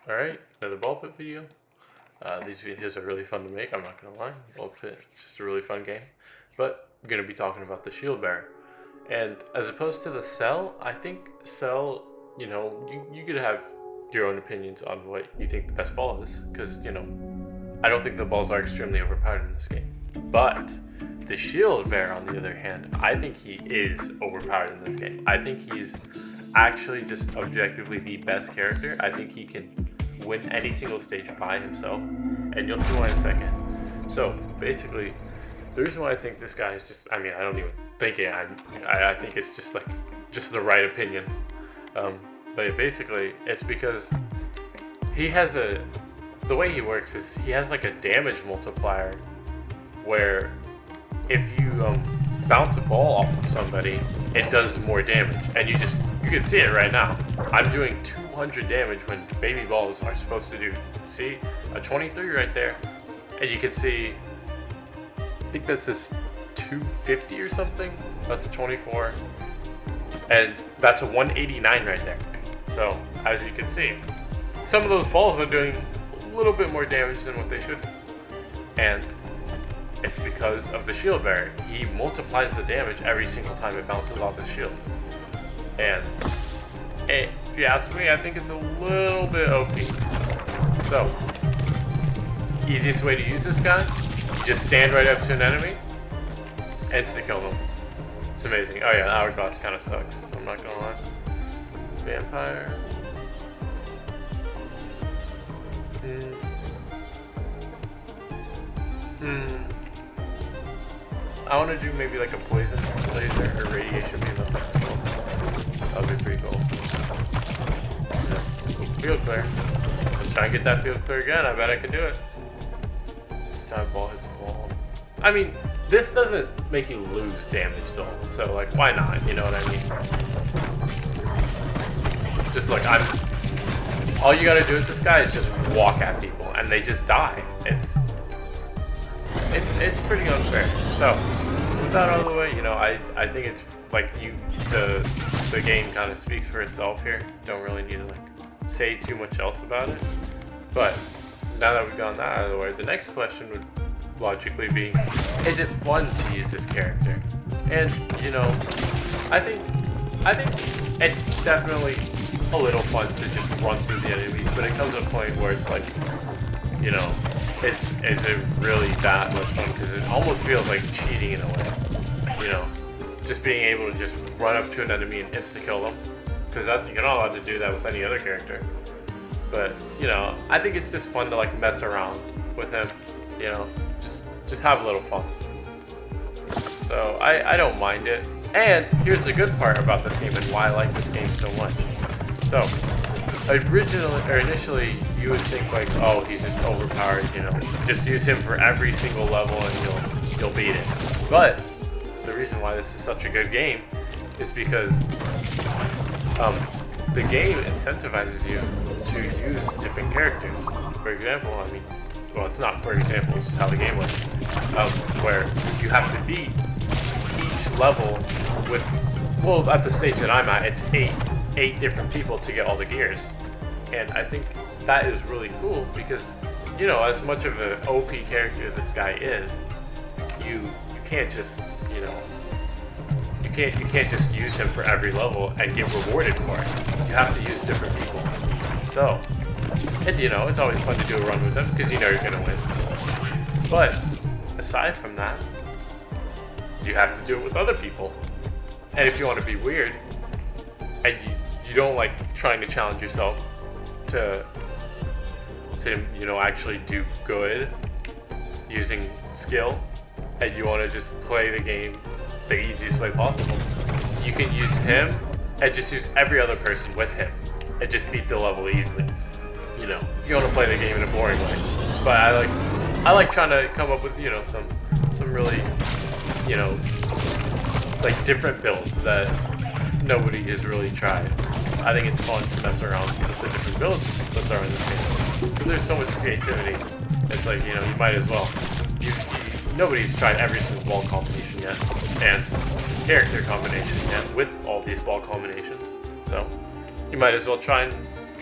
Alright, another ball pit video. These videos are really fun to make, I'm not gonna lie. Ball pit is just a really fun game. But I'm gonna be talking about the Shieldbearer. And as opposed to the Cell, I think Cell, you could have your own opinions on what you think the best ball is. Because, I don't think the balls are extremely overpowered in this game. But the Shieldbearer, on the other hand, I think he is overpowered in this game. I think he's actually just objectively the best character. I think he can win any single stage by himself, and you'll see why in a second. So basically, the reason why I think this guy is just, I don't even think it, I think it's just the right opinion. But basically, it's because he has the way he works is he has like a damage multiplier where if you bounce a ball off of somebody, it does more damage, and you can see it right now. I'm doing 200 damage when baby balls are supposed to do, see, a 23 right there, and you can see, I think this is 250 or something. That's a 24, and that's a 189 right there. So as you can see, some of those balls are doing a little bit more damage than what they should, and it's because of the Shieldbearer. He multiplies the damage every single time it bounces off the shield. And if you ask me, I think it's a little bit OP. So, easiest way to use this guy, you just stand right up to an enemy, insta kill them. It's amazing. Oh yeah, the hourglass kind of sucks, I'm not gonna lie. Vampire. I want to do maybe like a poison laser or radiation beam. That's like cool. That would be pretty cool. Yeah. Field clear. Let's try and get that field clear again. I bet I can do it. This time ball hits wall. I mean, this doesn't make you lose damage though. So like, why not? You know what I mean? Just like all you gotta do with this guy is just walk at people and they just die. It's pretty unfair. So with that out of the way, I think it's like the game kind of speaks for itself here. Don't really need to like say too much else about it. But now that we've gotten that out of the way, the next question would logically be, is it fun to use this character? And I think it's definitely a little fun to just run through the enemies, but it comes to a point where it's like, is it really that much fun? Because it almost feels like cheating in a way, just being able to just run up to an enemy and insta-kill them, because you're not allowed to do that with any other character. But, I think it's just fun to like mess around with him, just have a little fun. So I don't mind it. And here's the good part about this game and why I like this game so much. So, initially, you would think like, oh, he's just overpowered, just use him for every single level and you'll beat it. But the reason why this is such a good game is because the game incentivizes you to use different characters. For example, well, it's not for example, it's just how the game works, where you have to beat each level with, well, at the stage that I'm at, it's eight different people to get all the gears. And I think that is really cool because, as much of an OP character this guy is, you can't just, you can't just use him for every level and get rewarded for it. You have to use different people. So, and it's always fun to do a run with him because you're gonna win. But aside from that, you have to do it with other people. And if you want to be weird, and you don't like trying to challenge yourself to actually do good using skill, and you want to just play the game the easiest way possible, you can use him and just use every other person with him and just beat the level easily. If you want to play the game in a boring way. But I like trying to come up with some really like different builds that nobody has really tried. I think it's fun to mess around with the different builds that are in this game because there's so much creativity. It's like, you might as well. Nobody's tried every single ball combination yet, and character combination yet with all these ball combinations. So you might as well try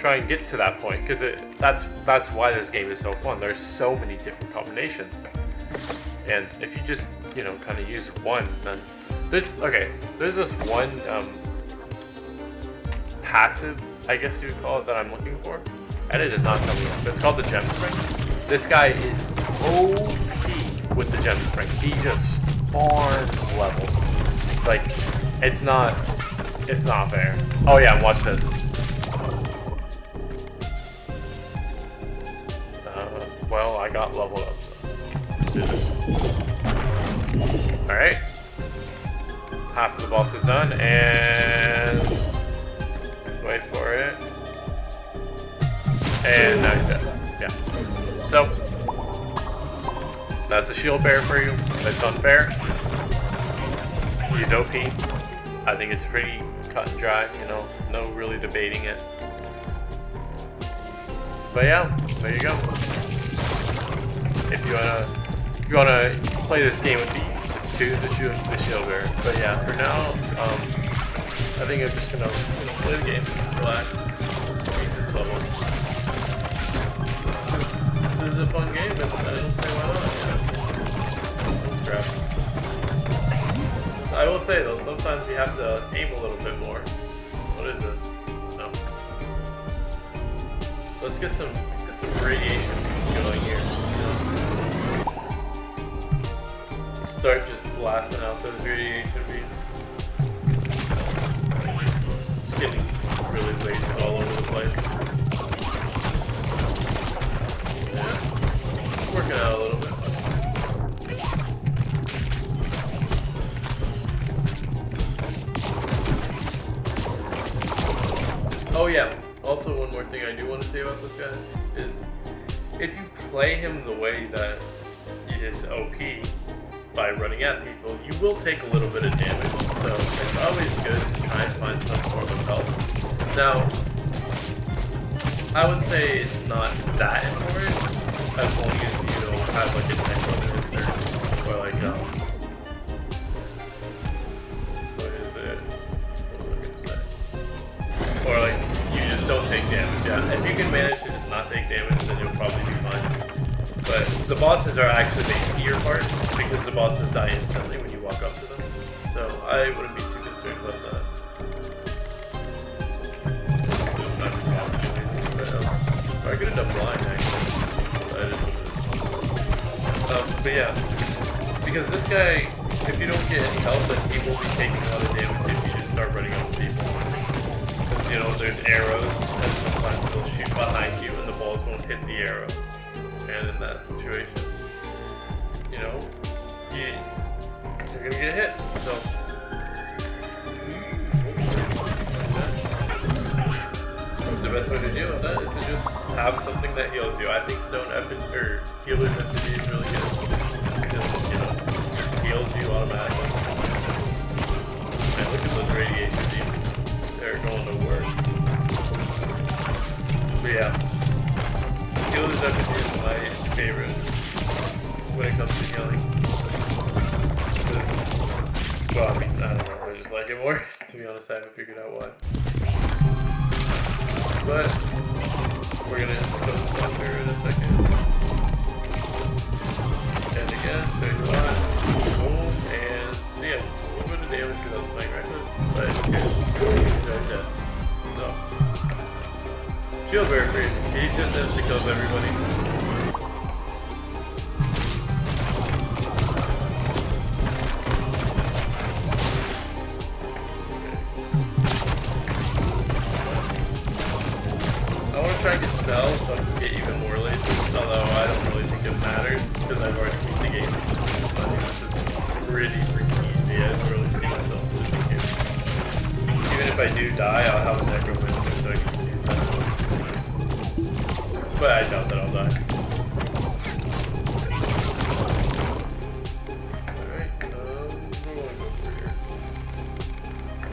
try and get to that point, because that's why this game is so fun. There's so many different combinations, and if you just kind of use one, then there's this one passive, I guess you would call it, that I'm looking for, and it is not coming up. It's called the Gem Spring. This guy is OP with the Gem Spring. He just farms levels. Like, it's not fair. Oh yeah, and watch this. Well, I got leveled up, so let's do this. Alright. Half of the boss is done, and wait for it. And now he's dead. Yeah. So, that's a Shieldbearer for you. It's unfair. He's OP. I think it's pretty cut and dry, no really debating it. But yeah, there you go. If you wanna play this game with these, just choose the Shieldbearer. But yeah, for now, I think I'm just gonna play the game, relax, beat this level. This is a fun game, and I don't say why not. Oh crap. I will say though, sometimes you have to aim a little bit more. What is this? No. Let's get some radiation going here. Start just blasting out those radiation beams. It's getting really lasers all over the place. Yeah. Working out a little bit. Oh yeah, also one more thing I do want to say about this guy is if you play him the way that is OP by running at people, you will take a little bit of damage, so it's always good to try and find some form of help. Now, I would say it's not that important as long as you don't have like a neck or like what is it? What am I gonna say? Or like, you just don't take damage. Yeah, if you can manage to just not take damage, then you'll probably be fine. But the bosses are actually the easier part, because the bosses die instantly when you walk up to them. So I wouldn't be too concerned about that. I could end up blind, actually. But yeah, because this guy, if you don't get any help, then he will be taking a lot of damage if you just start running up to people. Because, there's arrows, and sometimes they'll shoot behind you and the balls won't hit the arrow. And in that situation, you're gonna get hit. So, the best way to deal with that is to just have something that heals you. I think Healer's FD is really good. Because, it just heals you automatically. And look at those radiation beams. They're going to work. But yeah. Healer's FD is my favorite when it comes to healing. Well, I don't know, I just like it more. To be honest, I haven't figured out why. But we're gonna install this monster in a second. And again, show you why. Boom, and so yeah, just a little bit of damage because I was playing reckless. But he's dead. So, Shieldbearer free. He just insta kills everybody. Try and get cells so I can get even more lasers, although I don't really think it matters because I've already beat the game. I think this is pretty freaking easy. I don't really see myself losing here. Even if I do die, I'll have a necromancer so I can see that. But I doubt that I'll die. Alright, what do I want to go for here?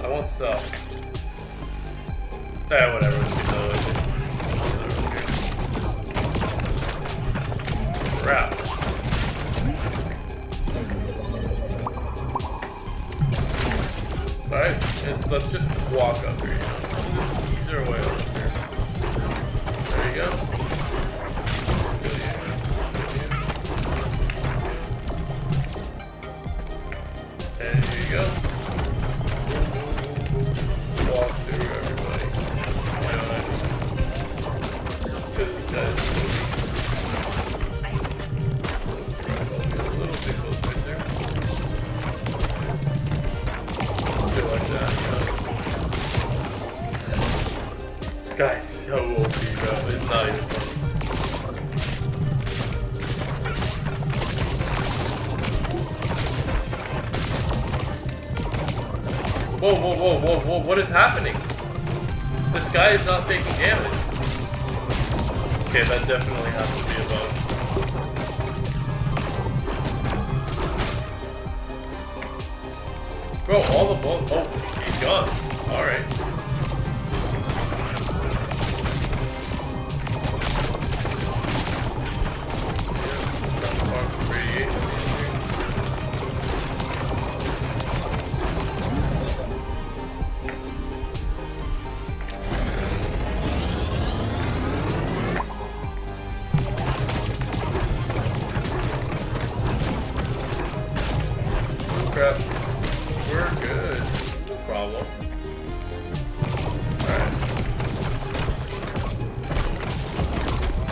I want cell. Whatever, let's get the laser. Crap. Alright, let's just walk up here. Just ease our way over here. guy is so weak. A little bit close right there. Feel like that, This guy's so OP, bro. It's not even funny. Whoa, whoa, whoa, whoa, whoa, what is happening? This guy is not taking damage. Okay, that definitely has to be a bug. Bro, all the bullets. Oh, he's gone. Alright. Crap. We're good. No problem. Alright.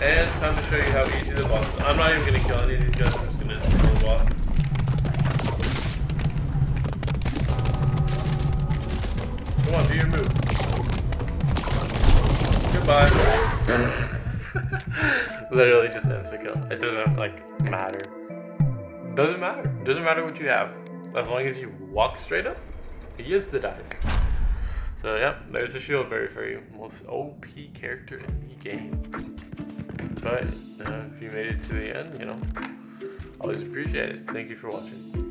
And time to show you how easy the boss is. I'm not even going to kill any of these guys. I'm just going to kill the boss. Come on, do your move. Goodbye. Literally just insta kill. It doesn't, like, matter. Doesn't matter. Doesn't matter what you have. As long as you walk straight up, he is the dice. So yeah, there's a Shieldbearer for you. Most OP character in the game. But if you made it to the end, always appreciate it. Thank you for watching.